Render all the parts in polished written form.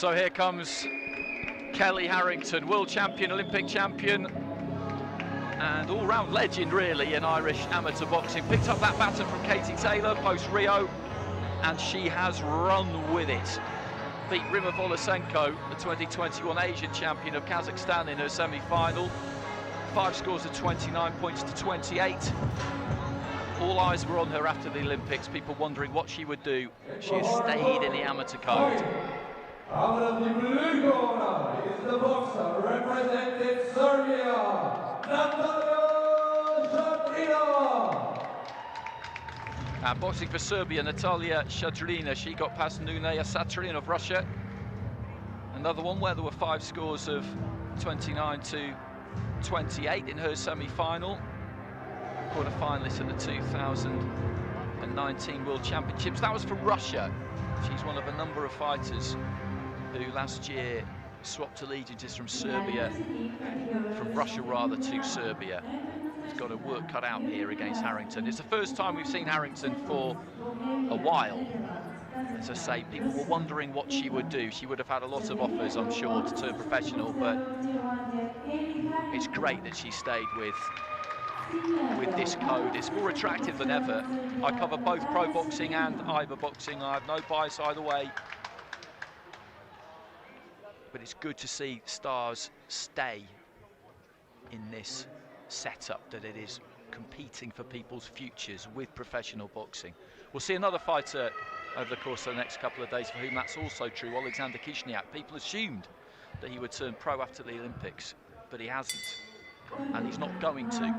So here comes Kellie Harrington, world champion, Olympic champion, and all-round legend really in Irish amateur boxing. Picked up that baton from Katie Taylor post-Rio, and she has run with it. Beat Rima Volosenko, the 2021 Asian champion of Kazakhstan, in her semi-final. 5 scores of 29 points to 28. All eyes were on her after the Olympics, people wondering what she would do. She has stayed in the amateur code. Out of the blue corner is the boxer representing Serbia, Natalia Shadrina. And boxing for Serbia, Natalia Shadrina. She got past Nunea Satrin of Russia. Another one where there were 5 scores of 29 to 28 in her semi-final. Quarter-finalist at the 2019 World Championships. That was for Russia. She's one of a number of fighters who last year swapped allegiances from Russia rather, to Serbia. She's got her work cut out here against Harrington. It's the first time we've seen Harrington for a while. As I say, people were wondering what she would do. She would have had a lot of offers, I'm sure, to turn professional, but it's great that she stayed with this code. It's more attractive than ever. I cover both pro boxing and IBA boxing. I have no bias either way. But it's good to see stars stay in this setup, that it is competing for people's futures with professional boxing. We'll see another fighter over the course of the next couple of days for whom that's also true, Alexander Kishniak. People assumed that he would turn pro after the Olympics, but he hasn't, and he's not going to.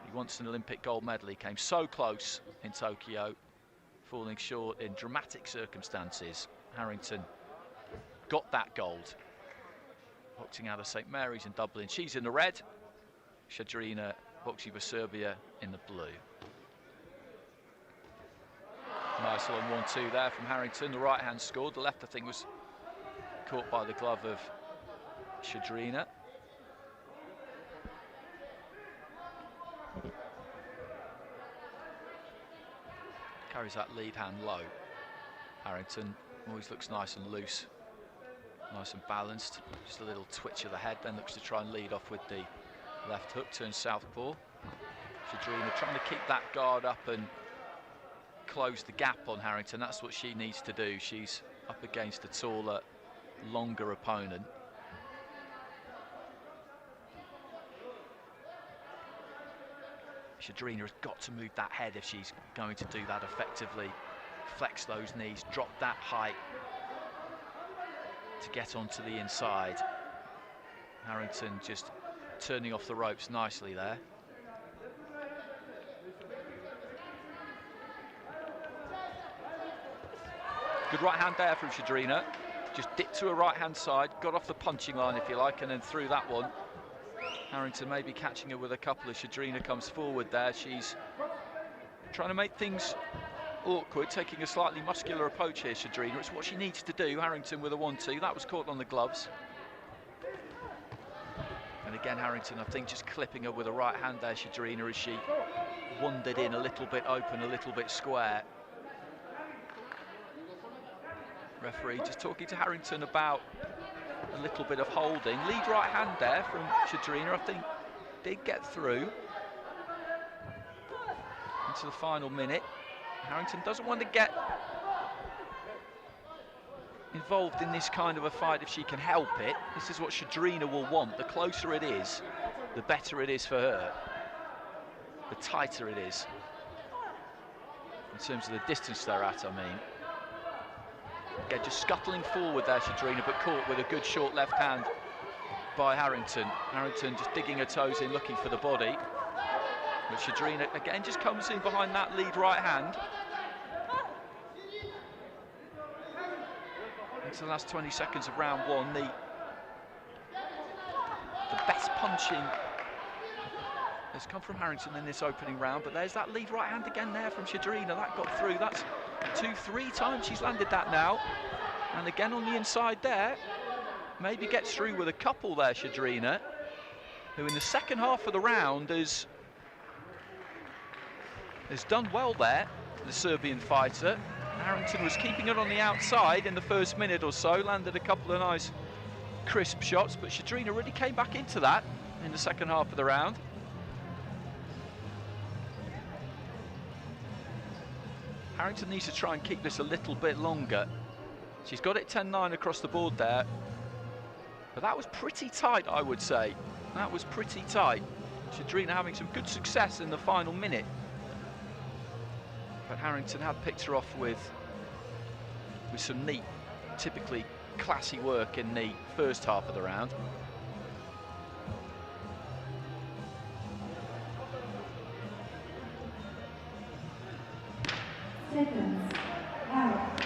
He wants an Olympic gold medal. He came so close in Tokyo, falling short in dramatic circumstances. Harrington got that gold, boxing out of St Mary's in Dublin. She's in the red. Shadrina boxing for Serbia in the blue. Nice long 1-2 there from Harrington. The right hand scored. The left, I think, was caught by the glove of Shadrina. Carries that lead hand low. Harrington always looks nice and loose, nice and balanced. Just a little twitch of the head, then looks to try and lead off with the left hook, turn southpaw. Shadrina trying to keep that guard up and close the gap on Harrington. That's what she needs to do. She's up against a taller, longer opponent. Shadrina has got to move that head if she's going to do that effectively. Flex those knees, drop that height to get onto the inside. Harrington just turning off the ropes nicely there. Good right hand there from Shadrina. Just dipped to her right hand side, got off the punching line if you like, and then threw that one. Harrington maybe catching her with a couple as Shadrina comes forward there. She's trying to make things awkward, taking a slightly muscular approach here, Shadrina. It's what she needs to do. Harrington with a 1-2. That was caught on the gloves. And again, Harrington, I think, just clipping her with a right hand there, Shadrina, as she wandered in a little bit open, a little bit square. Referee just talking to Harrington about a little bit of holding. Lead right hand there from Shadrina, I think, did get through into the final minute. Harrington doesn't want to get involved in this kind of a fight if she can help it. This is what Shadrina will want. The closer it is, the better it is for her. The tighter it is. In terms of the distance they're at, I mean. Again, just scuttling forward there, Shadrina, but caught with a good short left hand by Harrington. Harrington just digging her toes in, looking for the body. But Shadrina, again, just comes in behind that lead right hand. Into the last 20 seconds of round 1, the best punching has come from Harrington in this opening round, but there's that lead right hand again there from Shadrina. That got through. That's 2-3 times she's landed that now. And again on the inside there. Maybe gets through with a couple there, Shadrina, who in the second half of the round has done well there, the Serbian fighter. Harrington was keeping it on the outside in the first minute or so, landed a couple of nice crisp shots, but Shadrina really came back into that in the second half of the round. Harrington needs to try and keep this a little bit longer. She's got it 10-9 across the board there, but that was pretty tight, I would say. That was pretty tight. Shadrina having some good success in the final minute, but Harrington had picked her off with some neat, typically classy work in the first half of the round. Seconds out.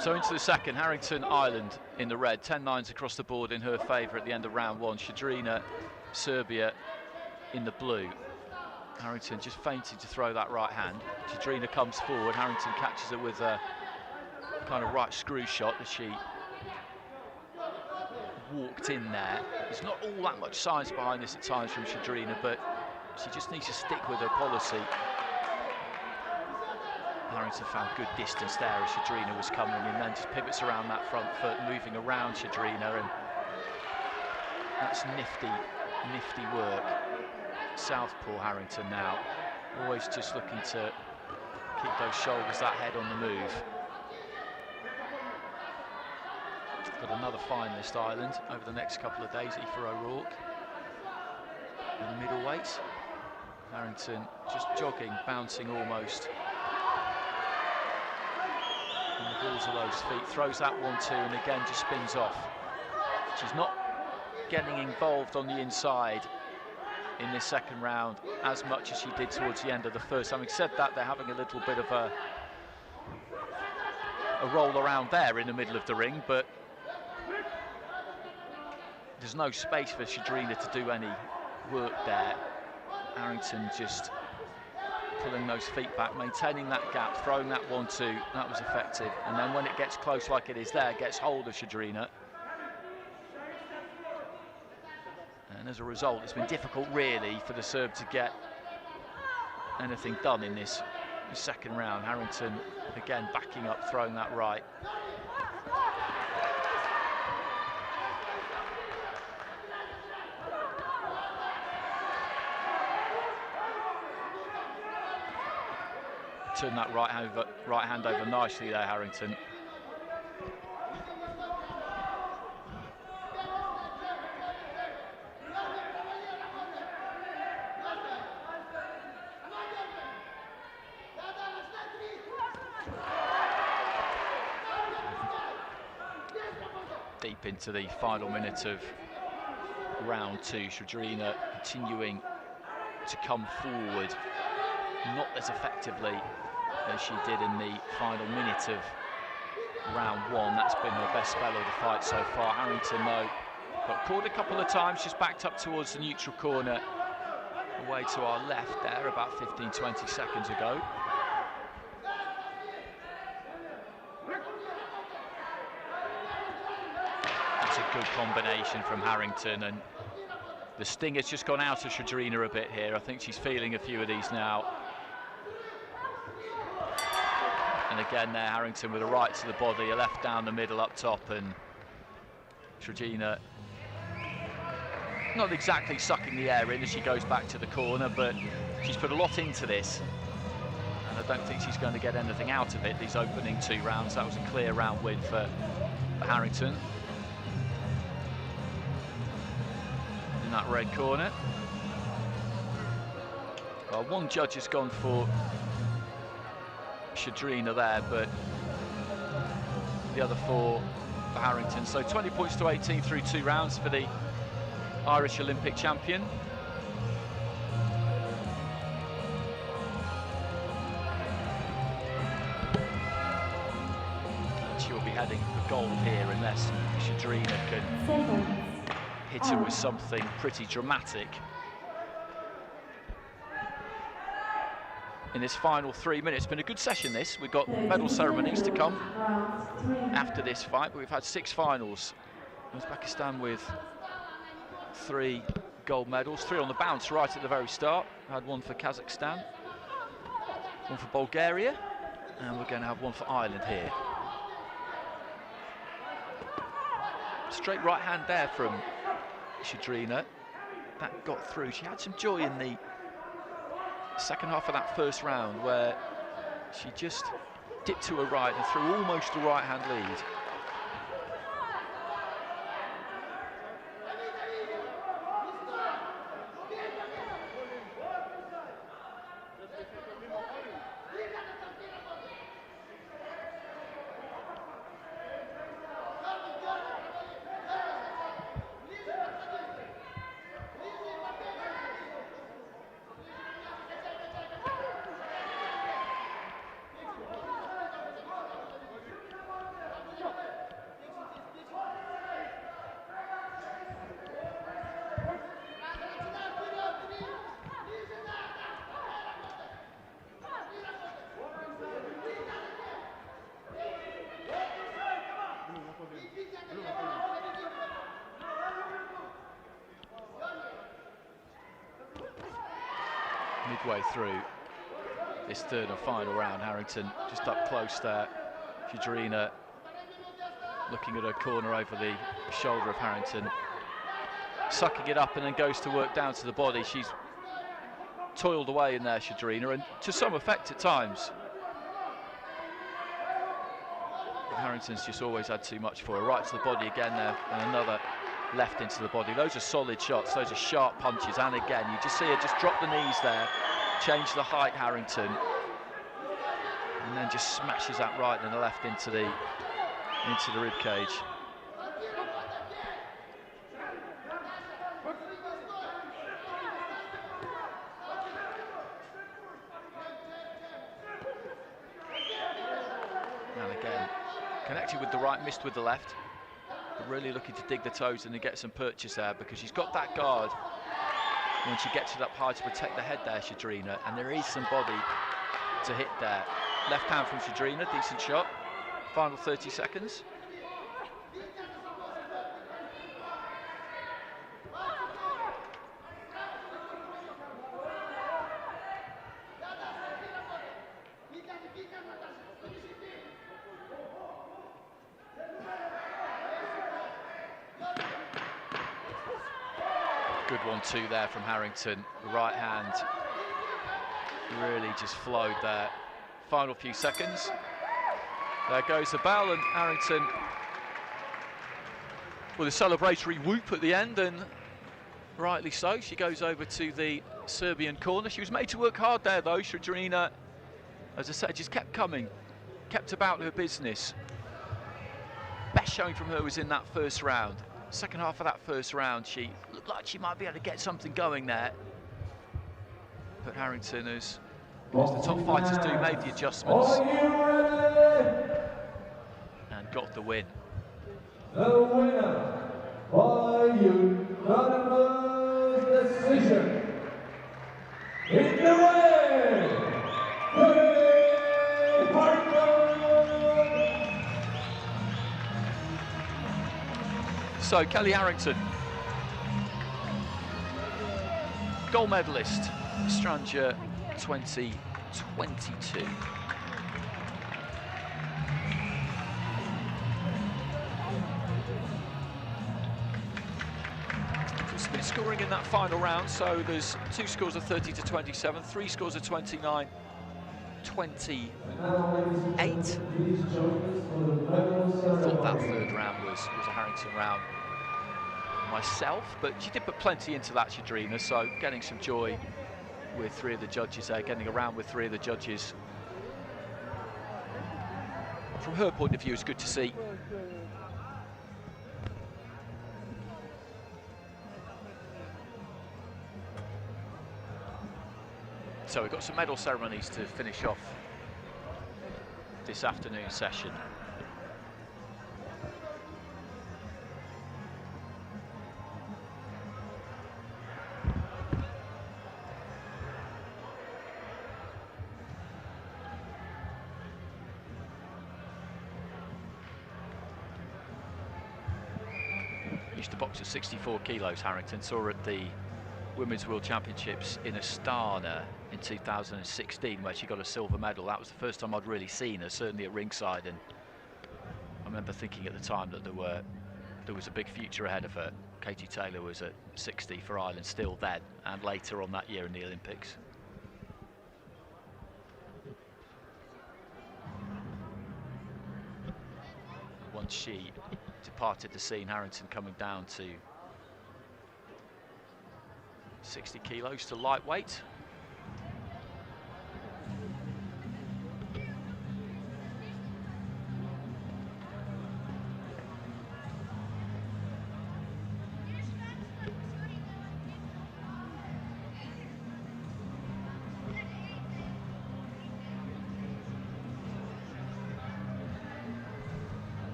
So into the second, Harrington, Ireland in the red, 10-9s across the board in her favour at the end of round one. Shadrina, Serbia in the blue. Harrington just fainted to throw that right hand. Shadrina comes forward, Harrington catches it with a kind of right screw shot as she walked in there. There's not all that much science behind this at times from Shadrina, but she just needs to stick with her policy. Harrington found good distance there as Shadrina was coming in, then just pivots around that front foot, moving around Shadrina, and that's nifty work. Southpaw Harrington now, always just looking to keep those shoulders, that head on the move. Got another finalist, Ireland, over the next couple of days, Aoife O'Rourke in the middleweights. Harrington just jogging, bouncing almost on the balls of those feet, throws that 1-2 and again just spins off. She's not getting involved on the inside in this second round as much as she did towards the end of the first. Having said that, they're having a little bit of a roll around there in the middle of the ring, but there's no space for Shadrina to do any work there. Harrington just pulling those feet back, maintaining that gap, throwing that 1-2, that was effective. And then when it gets close like it is there, gets hold of Shadrina. And as a result, it's been difficult really for the Serb to get anything done in this second round. Harrington again backing up, throwing that right. Turned that right hand over nicely there, Harrington. Deep into the final minute of round two, Shadrina continuing to come forward, not as effectively as she did in the final minute of round one. That's been her best spell of the fight so far. Harrington, though, got caught a couple of times, just backed up towards the neutral corner, away to our left there, about 15-20 seconds ago. That's a good combination from Harrington, and the sting has just gone out of Shadrina a bit here. I think she's feeling a few of these now. And again there, Harrington with a right to the body, a left down the middle up top, and Shadrina not exactly sucking the air in as she goes back to the corner, but she's put a lot into this, and I don't think she's going to get anything out of it these opening two rounds. That was a clear round win for Harrington in that red corner. Well, one judge has gone for Shadrina there, but the other four for Harrington. So 20 points to 18 through two rounds for the Irish Olympic champion. She will be heading for gold here unless Shadrina can hit her with something pretty dramatic in this final 3 minutes. It's been a good session this. We've got medal ceremonies to come after this fight, but we've had 6 finals Uzbekistan with 3 gold medals, 3 on the bounce right at the very start. Had 1 for Kazakhstan, 1 for Bulgaria, and we're going to have 1 for Ireland here. Straight right hand there from Shadrina. That got through. She had some joy in the second half of that first round where she just dipped to her right and threw almost a right hand lead. Midway through this third and final round, Harrington just up close there. Shadrina looking at her corner over the shoulder of Harrington, sucking it up and then goes to work down to the body. She's toiled away in there, Shadrina, and to some effect at times. But Harrington's just always had too much for her. Right to the body again there, and another left into the body. Those are solid shots, those are sharp punches, and again you just see her just drop the knees there, change the height, Harrington, and then just smashes that right and the left into the rib cage. And again, connected with the right, missed with the left. Really looking to dig the toes in and get some purchase there, because she's got that guard when she gets it up high to protect the head there, Shadrina, and there is some body to hit there. Left hand from Shadrina, decent shot. Final 30 seconds. Good 1-2 there from Harrington. The right hand really just flowed there. Final few seconds. There goes the bell, and Harrington with a celebratory whoop at the end, and rightly so. She goes over to the Serbian corner. She was made to work hard there though. Shadrina, as I said, just kept coming, kept about her business. Best showing from her was in that first round. Second half of that first round, she looked like she might be able to get something going there. But Harrington, as the top fighters do, made the adjustments and got the win. The winner by unanimous decision in the ring, So Kellie Harrington, gold medalist, Strandja 2022. It's been scoring in that final round, so there's 2 scores of 30-27, 3 scores of 29-28. I thought that third round was a Harrington round myself, but she did put plenty into that, Shadrina, so getting some joy with 3 of the judges there, getting around with 3 of the judges. From her point of view, it's good to see. So we've got some medal ceremonies to finish off this afternoon session. Used to box at 64 kilos, Harrington. Saw her at the Women's World Championships in Astana in 2016, where she got a silver medal. That was the first time I'd really seen her, certainly at ringside, and I remember thinking at the time that there was a big future ahead of her. Katie Taylor was at 60 for Ireland still then, and later on that year in the Olympics. Once she departed the scene, Harrington coming down to 60 kilos to lightweight.